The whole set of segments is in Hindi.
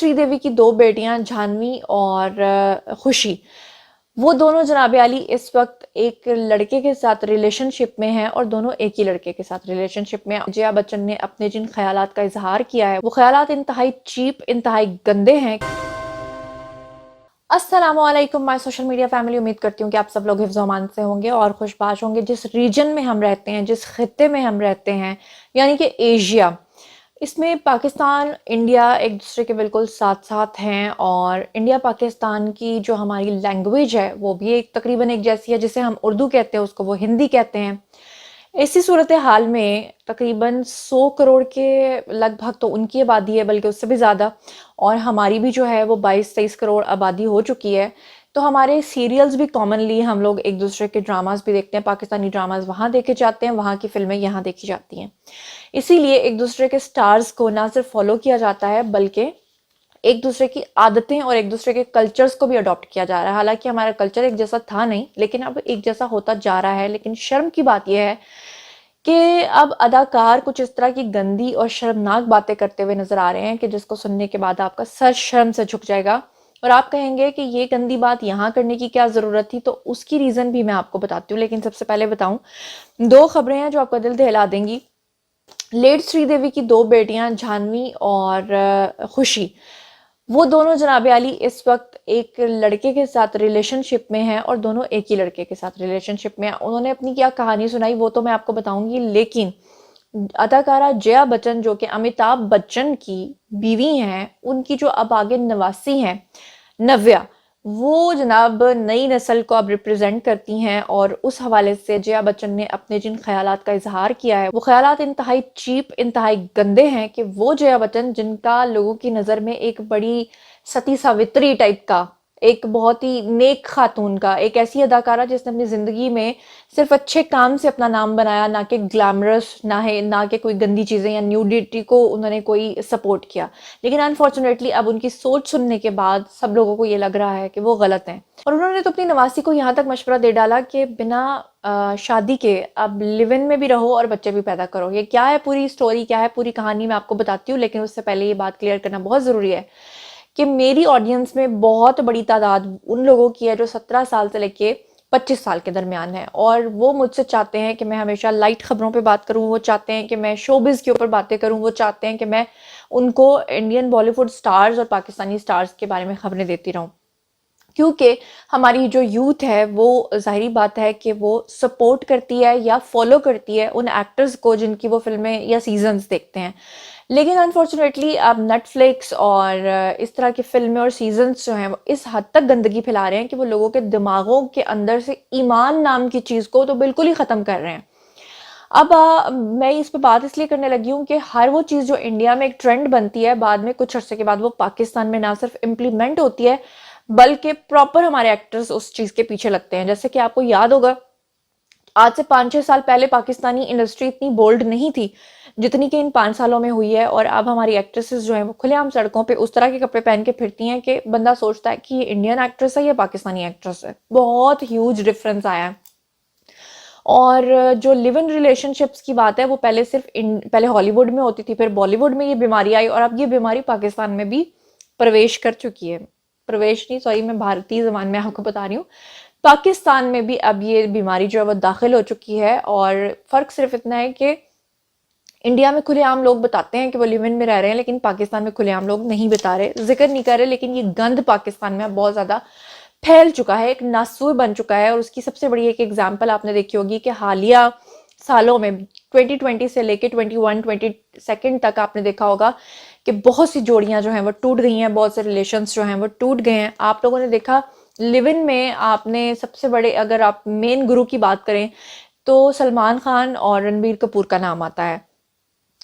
श्रीदेवी की दो बेटियां जाह्नवी और खुशी, वो दोनों जनाब आली इस वक्त एक लड़के के साथ रिलेशनशिप में हैं और दोनों एक ही लड़के के साथ रिलेशनशिप में। जया बच्चन ने अपने जिन ख्यालात का इजहार किया है वो ख्यालात इंतहाई चीप, इंतहाई गंदे हैं। अस्सलामुअलैकुम माय सोशल मीडिया फैमिली, उम्मीद करती हूँ कि आप सब लोग हिफ्ज़ अमान से होंगे और खुशबाश होंगे। जिस रीजन में हम रहते हैं, जिस खित्ते में हम रहते हैं, यानी कि एशिया, इसमें पाकिस्तान इंडिया एक दूसरे के बिल्कुल साथ साथ हैं और इंडिया पाकिस्तान की जो हमारी लैंग्वेज है वो भी एक तकरीबन एक जैसी है। जिसे हम उर्दू कहते हैं उसको वो हिंदी कहते हैं। ऐसी सूरत हाल में तकरीबन 100 करोड़ के लगभग तो उनकी आबादी है, बल्कि उससे भी ज़्यादा, और हमारी भी जो है वो 22-23 करोड़ आबादी हो चुकी है। तो हमारे सीरियल्स भी कॉमनली हम लोग एक दूसरे के ड्रामास भी देखते हैं। पाकिस्तानी ड्रामास वहाँ देखे जाते हैं, वहाँ की फिल्में यहाँ देखी जाती हैं। इसीलिए एक दूसरे के स्टार्स को ना सिर्फ फॉलो किया जाता है बल्कि एक दूसरे की आदतें और एक दूसरे के कल्चर्स को भी अडॉप्ट किया जा रहा है। हालांकि हमारा कल्चर एक जैसा था नहीं, लेकिन अब एक जैसा होता जा रहा है। लेकिन शर्म की बात यह है कि अब अदाकार कुछ इस तरह की गंदी और शर्मनाक बातें करते हुए नजर आ रहे हैं कि जिसको सुनने के बाद आपका सर शर्म से झुक जाएगा और आप कहेंगे कि ये गंदी बात यहाँ करने की क्या जरूरत थी। तो उसकी रीजन भी मैं आपको बताती हूँ, लेकिन सबसे पहले बताऊं, दो खबरें हैं जो आपका दिल दहला देंगी। लेट श्रीदेवी की दो बेटियां जाह्नवी और खुशी, वो दोनों जनाब आली इस वक्त एक लड़के के साथ रिलेशनशिप में हैं और दोनों एक ही लड़के के साथ रिलेशनशिप में हैं। उन्होंने अपनी क्या कहानी सुनाई वो तो मैं आपको बताऊंगी, लेकिन अदाकारा जया बच्चन जो कि अमिताभ बच्चन की बीवी हैं, उनकी जो अब आगे नवासी हैं, नव्या, वो जनाब नई नस्ल को अब रिप्रेजेंट करती हैं। और उस हवाले से जया बच्चन ने अपने जिन ख्यालात का इजहार किया है वो ख्यालात इंतहाई चीप, इंतहाई गंदे हैं कि वो जया बच्चन जिनका लोगों की नज़र में एक बड़ी सती सावित्री टाइप का, एक बहुत ही नेक खातून का, एक ऐसी अदाकारा जिसने अपनी ज़िंदगी में सिर्फ अच्छे काम से अपना नाम बनाया, ना कि ग्लैमरस, ना कि कोई गंदी चीज़ें या न्यूडिटी को उन्होंने कोई सपोर्ट किया। लेकिन अनफॉर्चुनेटली अब उनकी सोच सुनने के बाद सब लोगों को ये लग रहा है कि वो गलत हैं। और उन्होंने तो अपनी नवासी को यहाँ तक मशवरा दे डाला कि बिना शादी के अब लिव इन में भी रहो और बच्चे भी पैदा करो। ये क्या है पूरी स्टोरी, क्या है पूरी कहानी, मैं आपको बताती हूँ। लेकिन उससे पहले ये बात क्लियर करना बहुत ज़रूरी है कि मेरी ऑडियंस में बहुत बड़ी तादाद उन लोगों की है जो 17 साल से लेके 25 साल के दरमियान है और वो मुझसे चाहते हैं कि मैं हमेशा लाइट खबरों पे बात करूं। वो चाहते हैं कि मैं शोबिज़ के ऊपर बातें करूं। वो चाहते हैं कि मैं उनको इंडियन बॉलीवुड स्टार्स और पाकिस्तानी स्टार्स के बारे में खबरें देती रहूं, क्योंकि हमारी जो यूथ है वो ज़ाहिरी बात है कि वो सपोर्ट करती है या फॉलो करती है उन एक्टर्स को जिनकी वो फिल्में या सीजन्स देखते हैं। लेकिन अनफॉर्चुनेटली अब नेटफ्लिक्स और इस तरह की फिल्में और सीजन्स जो हैं वो इस हद तक गंदगी फैला रहे हैं कि वो लोगों के दिमागों के अंदर से ईमान नाम की चीज़ को तो बिल्कुल ही ख़त्म कर रहे हैं। अब मैं इस पे बात इसलिए करने लगी हूँ कि हर वो चीज़ जो इंडिया में एक ट्रेंड बनती है, बाद में कुछ अर्से के बाद वो पाकिस्तान में ना सिर्फ इम्प्लीमेंट होती है बल्कि प्रॉपर हमारे एक्टर्स उस चीज़ के पीछे लगते हैं। जैसे कि आपको याद होगा, आज से 5-6 साल पहले पाकिस्तानी इंडस्ट्री इतनी बोल्ड नहीं थी जितनी कि इन 5 सालों में हुई है। और अब हमारी एक्ट्रेसेस जो हैं वो खुलेआम सड़कों पे उस तरह के कपड़े पहन के फिरती हैं कि बंदा सोचता है कि ये इंडियन एक्ट्रेस है या पाकिस्तानी एक्ट्रेस है। बहुत ह्यूज डिफरेंस आया है। और जो लिव इन रिलेशनशिप्स की बात है वो पहले हॉलीवुड में होती थी, फिर बॉलीवुड में ये बीमारी आई और अब ये बीमारी पाकिस्तान में भी प्रवेश कर चुकी है। प्रवेश नहीं, सॉरी, मैं भारतीय ज़बान में आपको बता रही हूँ। पाकिस्तान में भी अब ये बीमारी जो है वो दाखिल हो चुकी है। और फ़र्क सिर्फ इतना है कि इंडिया में खुलेआम लोग बताते हैं कि वो लिव इन में रह रहे हैं, लेकिन पाकिस्तान में खुलेआम लोग नहीं बता रहे, जिक्र नहीं कर रहे। लेकिन ये गंद पाकिस्तान में बहुत ज़्यादा फैल चुका है, एक नासूर बन चुका है। और उसकी सबसे बड़ी एक एग्जाम्पल आपने देखी होगी कि हालिया सालों में 2020 से लेके 21-22 तक आपने देखा होगा कि बहुत सी जोड़ियां जो हैं वो टूट गई हैं, बहुत से रिलेशंस जो हैं वो टूट गए हैं। आप लोगों ने देखा लिव इन में, आपने सबसे बड़े, अगर आप मेन गुरु की बात करें तो सलमान खान और रणबीर कपूर का नाम आता है।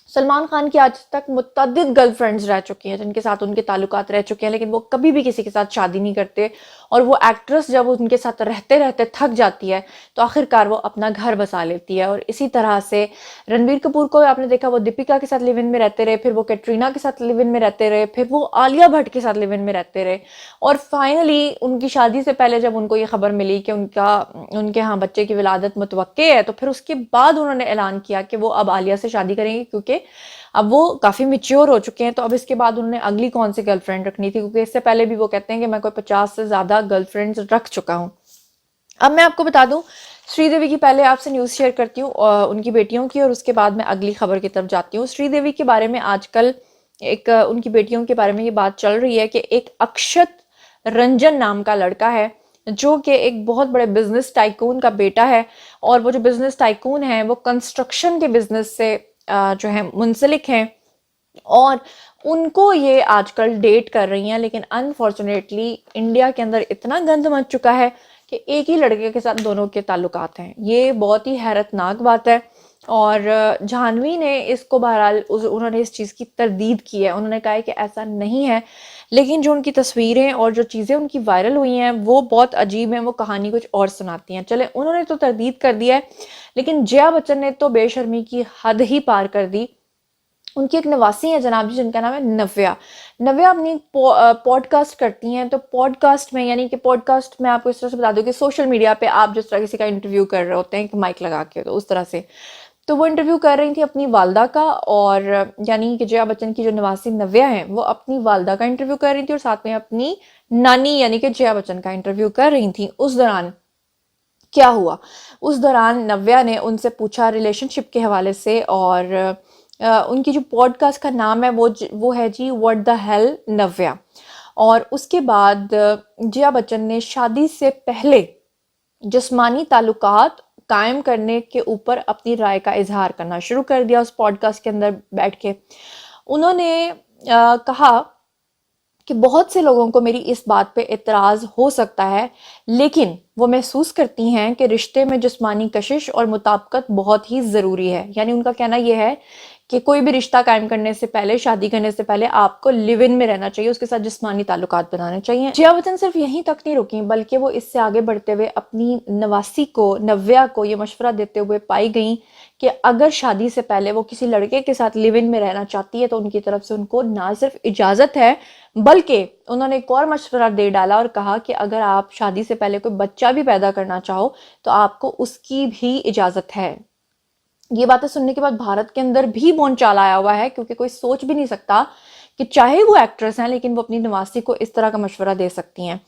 सलमान खान की आज तक मुतअद्दिद गर्लफ्रेंड्स रह चुकी हैं जिनके साथ उनके ताल्लुकात रह चुके हैं, लेकिन वो कभी भी किसी के साथ शादी नहीं करते। और वो एक्ट्रेस जब उनके साथ रहते रहते थक जाती है तो आखिरकार वो अपना घर बसा लेती है। और इसी तरह से रणबीर कपूर को आपने देखा, वो दीपिका के साथ लिव इन में रहते रहे, फिर वो कैटरीना के साथ लिव इन में रहते रहे, फिर वो आलिया भट्ट के साथ लिव इन में रहते रहे। और फाइनली उनकी शादी से पहले जब उनको ये खबर मिली कि उनके यहाँ बच्चे की विलादत मुतवक्के है, तो फिर उसके बाद उन्होंने ऐलान किया कि वो अब आलिया से शादी करेंगे, क्योंकि के अब वो काफ़ी मैच्योर हो चुके हैं, तो अब इसके बाद उन्होंने अगली कौन सी गर्लफ्रेंड रखनी थी, क्योंकि इससे पहले भी वो कहते हैं कि मैं कोई 50 से ज़्यादा गर्लफ्रेंड्स रख चुका हूँ। अब मैं आपको बता दूं, श्रीदेवी की पहले आपसे न्यूज़ शेयर करती हूँ उनकी बेटियों की, और उसके बाद मैं अगली खबर की तरफ जाती हूँ। श्रीदेवी के बारे में आजकल एक उनकी बेटियों के बारे में ये बात चल रही है कि एक अक्षत रंजन नाम का लड़का है जो कि एक बहुत बड़े बिजनेस टाइकून का बेटा है, और वो जो बिजनेस टाइकून है वो कंस्ट्रक्शन के बिजनेस से जो है मुंसलिक हैं, और उनको ये आजकल डेट कर रही हैं। लेकिन अनफॉर्चुनेटली इंडिया के अंदर इतना गंद मच चुका है कि एक ही लड़के के साथ दोनों के ताल्लुकात हैं। ये बहुत ही हैरतनाक बात है, और जाह्नवी ने इसको बहरहाल उन्होंने इस चीज़ की तरदीद की है। उन्होंने कहा है कि ऐसा नहीं है, लेकिन जो उनकी तस्वीरें और जो चीज़ें उनकी वायरल हुई हैं वो बहुत अजीब हैं, वो कहानी कुछ और सुनाती हैं। चले, उन्होंने तो तरदीद कर दिया है, लेकिन जया बच्चन ने तो बेशर्मी की हद ही पार कर दी। उनकी एक नवासी है जनाब जी, जिनका नाम है नव्या। नव्या अपनी पॉडकास्ट करती हैं, तो पॉडकास्ट में, यानी कि पॉडकास्ट में आपको इस तरह से बता दूं कि सोशल मीडिया पे आप जिस तरह किसी का इंटरव्यू कर रहे होते हैं माइक लगा के, तो उस तरह से तो वो इंटरव्यू कर रही थी अपनी वालदा का, और यानी कि जया बच्चन की जो नवासी नव्या है वो अपनी वालदा का इंटरव्यू कर रही थी और साथ में अपनी नानी यानी कि जया बच्चन का इंटरव्यू कर रही थी। उस दौरान क्या हुआ, उस दौरान नव्या ने उनसे पूछा रिलेशनशिप के हवाले से, और उनकी जो पॉडकास्ट का नाम है वो है जी व्हाट द हेल नव्या। और उसके बाद जया बच्चन ने शादी से पहले जिस्मानी ताल्लुकात कायम करने के ऊपर अपनी राय का इजहार करना शुरू कर दिया उस पॉडकास्ट के अंदर बैठ के। उन्होंने कहा कि बहुत से लोगों को मेरी इस बात पे इतराज़ हो सकता है, लेकिन वो महसूस करती हैं कि रिश्ते में जिस्मानी कशिश और मुताबिकत बहुत ही ज़रूरी है। यानी उनका कहना यह है कि कोई भी रिश्ता कायम करने से पहले, शादी करने से पहले आपको लिव इन में रहना चाहिए, उसके साथ जिस्मानी ताल्लुकात बनाने चाहिए। जया बच्चन सिर्फ यहीं तक नहीं रुकी, बल्कि वो इससे आगे बढ़ते हुए अपनी नवासी को, नव्या को ये मशवरा देते हुए पाई गई कि अगर शादी से पहले वो किसी लड़के के साथ लिव इन में रहना चाहती है तो उनकी तरफ से उनको ना सिर्फ इजाज़त है, बल्कि उन्होंने एक और मशवरा दे डाला और कहा कि अगर आप शादी से पहले कोई बच्चा भी पैदा करना चाहो तो आपको उसकी भी इजाज़त है। ये बातें सुनने के बाद भारत के अंदर भी बोलचाल आया हुआ है, क्योंकि कोई सोच भी नहीं सकता कि चाहे वो एक्ट्रेस हैं लेकिन वो अपनी नवासी को इस तरह का मशवरा दे सकती हैं।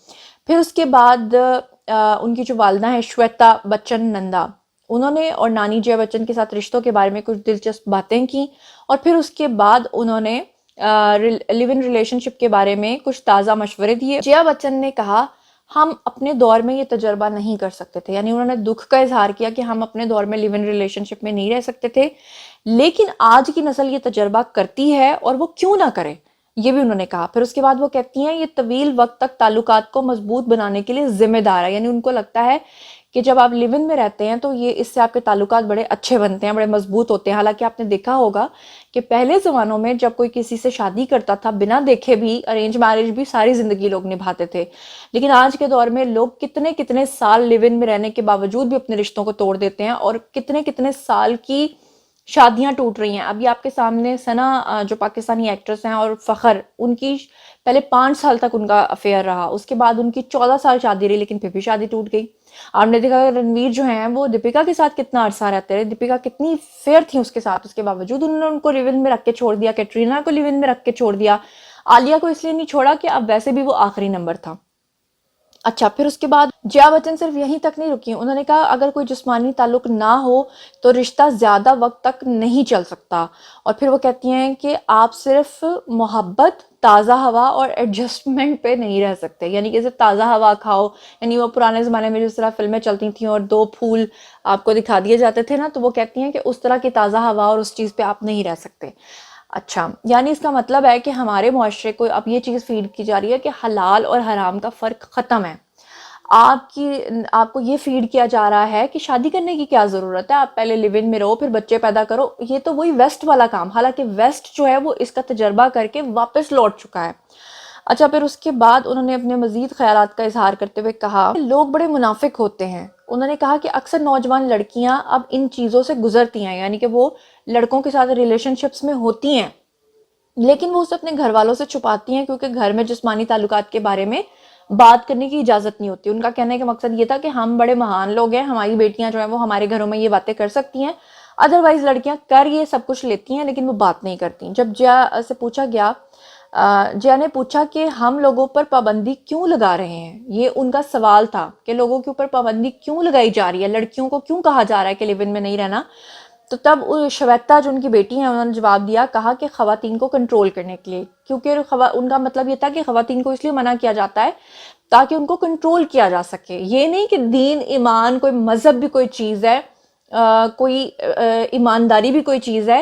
फिर उसके बाद उनकी जो वालदा है श्वेता बच्चन नंदा, उन्होंने और नानी जया बच्चन के साथ रिश्तों के बारे में कुछ दिलचस्प बातें की, और फिर उसके बाद उन्होंने लिव इन रिलेशनशिप के बारे में कुछ ताज़ा मशवरे दिए। जया बच्चन ने कहा हम अपने दौर में ये तजर्बा नहीं कर सकते थे, यानी उन्होंने दुख का इजहार किया कि हम अपने दौर में लिव इन रिलेशनशिप में नहीं रह सकते थे, लेकिन आज की नस्ल ये तजर्बा करती है और वो क्यों ना करे, ये भी उन्होंने कहा। फिर उसके बाद वो कहती हैं ये तवील वक्त तक ताल्लुकात को मजबूत बनाने के लिए जिम्मेदार है, यानी उनको लगता है कि जब आप लिव इन में रहते हैं तो ये इससे आपके ताल्लुकात बड़े अच्छे बनते हैं, बड़े मजबूत होते हैं। हालांकि आपने देखा होगा कि पहले ज़मानों में जब कोई किसी से शादी करता था बिना देखे भी, अरेंज मैरिज भी सारी ज़िंदगी लोग निभाते थे, लेकिन आज के दौर में लोग कितने कितने साल लिव इन में रहने के बावजूद भी अपने रिश्तों को तोड़ देते हैं, और कितने कितने साल की शादियां टूट रही हैं। अभी आपके सामने सना जो पाकिस्तानी एक्ट्रेस हैं और फ़खर, उनकी पहले 5 साल तक उनका अफेयर रहा, उसके बाद उनकी 14 साल शादी रही, लेकिन फिर भी शादी टूट गई। आपने देखा रणवीर जो हैं वो दीपिका के साथ कितना अरसा रहते रहे, दीपिका कितनी फेयर थी उसके साथ, उसके बावजूद उन्होंने उनको लिव इन में रख के छोड़ दिया। कैटरीना को लिव इन में रख के छोड़ दिया। आलिया को इसलिए नहीं छोड़ा कि अब वैसे भी वो आखिरी नंबर था। अच्छा, फिर उसके बाद जया बच्चन सिर्फ यहीं तक नहीं रुकी, उन्होंने कहा अगर कोई जिस्मानी ताल्लुक ना हो तो रिश्ता ज़्यादा वक्त तक नहीं चल सकता। और फिर वो कहती हैं कि आप सिर्फ मोहब्बत, ताज़ा हवा और एडजस्टमेंट पे नहीं रह सकते, यानी कि सिर्फ ताज़ा हवा खाओ, यानी वो पुराने ज़माने में जिस तरह फिल्में चलती थी और 2 फूल आपको दिखा दिए जाते थे ना, तो वो कहती हैं कि उस तरह की ताज़ा हवा और उस चीज़ पे आप नहीं रह सकते। अच्छा, यानी इसका मतलब है कि हमारे मुआशरे को अब ये चीज़ फीड की जा रही है कि हलाल और हराम का फ़र्क ख़त्म है। आपको ये फीड किया जा रहा है कि शादी करने की क्या ज़रूरत है, आप पहले लिव इन में रहो फिर बच्चे पैदा करो। ये तो वही वेस्ट वाला काम, हालांकि वेस्ट जो है वो इसका तजर्बा करके वापस लौट चुका है। अच्छा, फिर उसके बाद उन्होंने अपने मजीद ख्यालात का इजहार करते हुए कहा लोग बड़े मुनाफिक होते हैं। उन्होंने कहा कि अक्सर नौजवान लड़कियां अब इन चीज़ों से गुजरती हैं, यानी कि वो लड़कों के साथ रिलेशनशिप्स में होती हैं, लेकिन वो उसे अपने घर वालों से छुपाती हैं, क्योंकि घर में जिस्मानी ताल्लुकात के बारे में बात करने की इजाज़त नहीं होती। उनका कहने का मकसद ये था कि हम बड़े महान लोग हैं, हमारी बेटियां जो हैं वो हमारे घरों में ये बातें कर सकती हैं, अदरवाइज लड़कियां कर ये सब कुछ लेती हैं लेकिन वो बात नहीं करती। जब जया से पूछा गया, जया ने पूछा कि हम लोगों पर पाबंदी क्यों लगा रहे हैं, ये उनका सवाल था कि लोगों के ऊपर पाबंदी क्यों लगाई जा रही है, लड़कियों को क्यों कहा जा रहा है कि लिव इन में नहीं रहना। तो तब श्वेता जो उनकी बेटी है उन्होंने जवाब दिया, कहा कि खवातीन को कंट्रोल करने के लिए, क्योंकि उनका मतलब ये था कि खवातीन को इसलिए मना किया जाता है ताकि उनको कंट्रोल किया जा सके। ये नहीं कि दीन ईमान कोई मजहब भी कोई चीज़ है, कोई ईमानदारी भी कोई चीज़ है।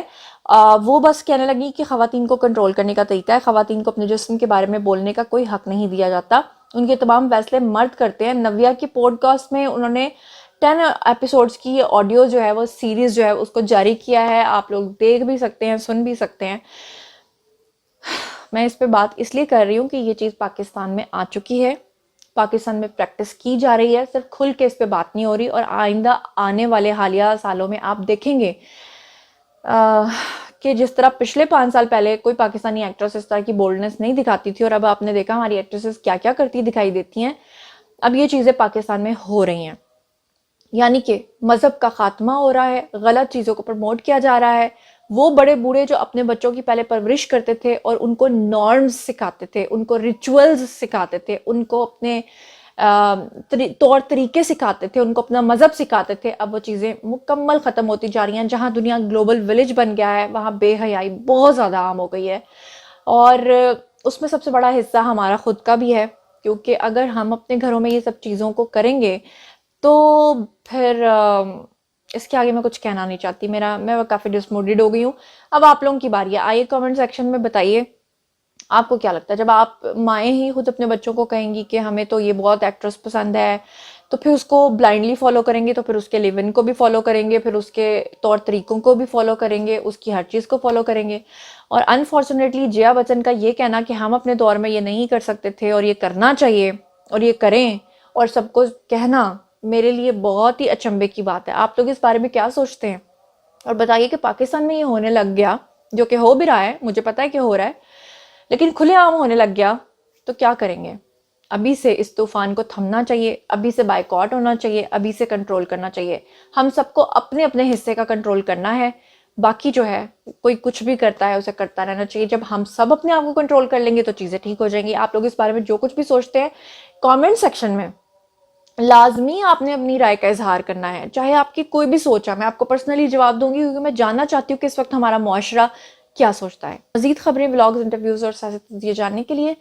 वो बस कहने लगी कि खवातीन को कंट्रोल करने का तरीका है, खवातीन को अपने जिस्म के बारे में बोलने का कोई हक नहीं दिया जाता, उनके तमाम फैसले मर्द करते हैं। नव्या की पॉडकास्ट में उन्होंने 10 एपिसोड्स की ये ऑडियो जो है, वो सीरीज जो है उसको जारी किया है, आप लोग देख भी सकते हैं, सुन भी सकते हैं। मैं इस पे बात इसलिए कर रही हूँ कि ये चीज़ पाकिस्तान में आ चुकी है, पाकिस्तान में प्रैक्टिस की जा रही है, सिर्फ खुल के इस पे बात नहीं हो रही। और आइंदा आने वाले हालिया सालों में आप देखेंगे कि जिस तरह पिछले 5 साल पहले कोई पाकिस्तानी एक्ट्रेस इस तरह की बोल्डनेस नहीं दिखाती थी, और अब आपने देखा हमारी एक्ट्रेसेस क्या क्या करती दिखाई देती हैं। अब ये चीज़ें पाकिस्तान में हो रही हैं, यानी कि मजहब का खात्मा हो रहा है, गलत चीज़ों को प्रमोट किया जा रहा है। वो बड़े बूढ़े जो अपने बच्चों की पहले परवरिश करते थे और उनको नॉर्म्स सिखाते थे, उनको रिचुअल्स सिखाते थे, उनको अपने तौर तरीके सिखाते थे, उनको अपना मजहब सिखाते थे, अब वो चीज़ें मुकम्मल ख़त्म होती जा रही हैं। जहाँ दुनिया ग्लोबल विलेज बन गया है वहाँ बेहयाई बहुत ज़्यादा आम हो गई है, और उसमें सबसे बड़ा हिस्सा हमारा खुद का भी है, क्योंकि अगर हम अपने घरों में ये सब चीज़ों को करेंगे तो फिर इसके आगे मैं कुछ कहना नहीं चाहती। मैं काफ़ी डिसमोटिवेटेड हो गई हूँ। अब आप लोगों की बारी है, आइए कमेंट सेक्शन में बताइए आपको क्या लगता है। जब आप माएँ ही खुद अपने बच्चों को कहेंगी कि हमें तो ये बहुत एक्ट्रेस पसंद है, तो फिर उसको ब्लाइंडली फॉलो करेंगे, तो फिर उसके लिव इन को भी फॉलो करेंगे, फिर उसके तौर तरीकों को भी फॉलो करेंगे, उसकी हर चीज़ को फॉलो करेंगे। और अनफॉर्चुनेटली जया बच्चन का ये कहना कि हम अपने दौर में ये नहीं कर सकते थे और ये करना चाहिए और ये करें, और सबको कहना, मेरे लिए बहुत ही अचंभे की बात है। आप लोग इस बारे में क्या सोचते हैं? और बताइए कि पाकिस्तान में ये होने लग गया, जो कि हो भी रहा है, मुझे पता है कि हो रहा है, लेकिन खुलेआम होने लग गया तो क्या करेंगे? अभी से इस तूफान को थमना चाहिए, अभी से बाइकआउट होना चाहिए, अभी से कंट्रोल करना चाहिए। हम सबको अपने अपने हिस्से का कंट्रोल करना है, बाकी जो है कोई कुछ भी करता है उसे करता रहना चाहिए। जब हम सब अपने आप को कंट्रोल कर लेंगे तो चीज़ें ठीक हो जाएंगी। आप लोग इस बारे में जो कुछ भी सोचते हैं कमेंट सेक्शन में लाजमी आपने अपनी राय का इजहार करना है, चाहे आपकी कोई भी सोच है। मैं आपको पर्सनली जवाब दूंगी क्योंकि मैं जानना चाहती हूँ कि इस वक्त हमारा मुआशरा क्या सोचता है। मजीद खबरें, व्लॉग्स, इंटरव्यूज और सियासत जानने के लिए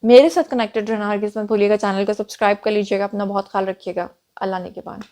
मेरे साथ कनेक्टेड रहना हरगिज़ मत भूलिएगा। चैनल को सब्सक्राइब कर लीजिएगा। अपना बहुत ख्याल रखिएगा। अल्लाह ने के बाद।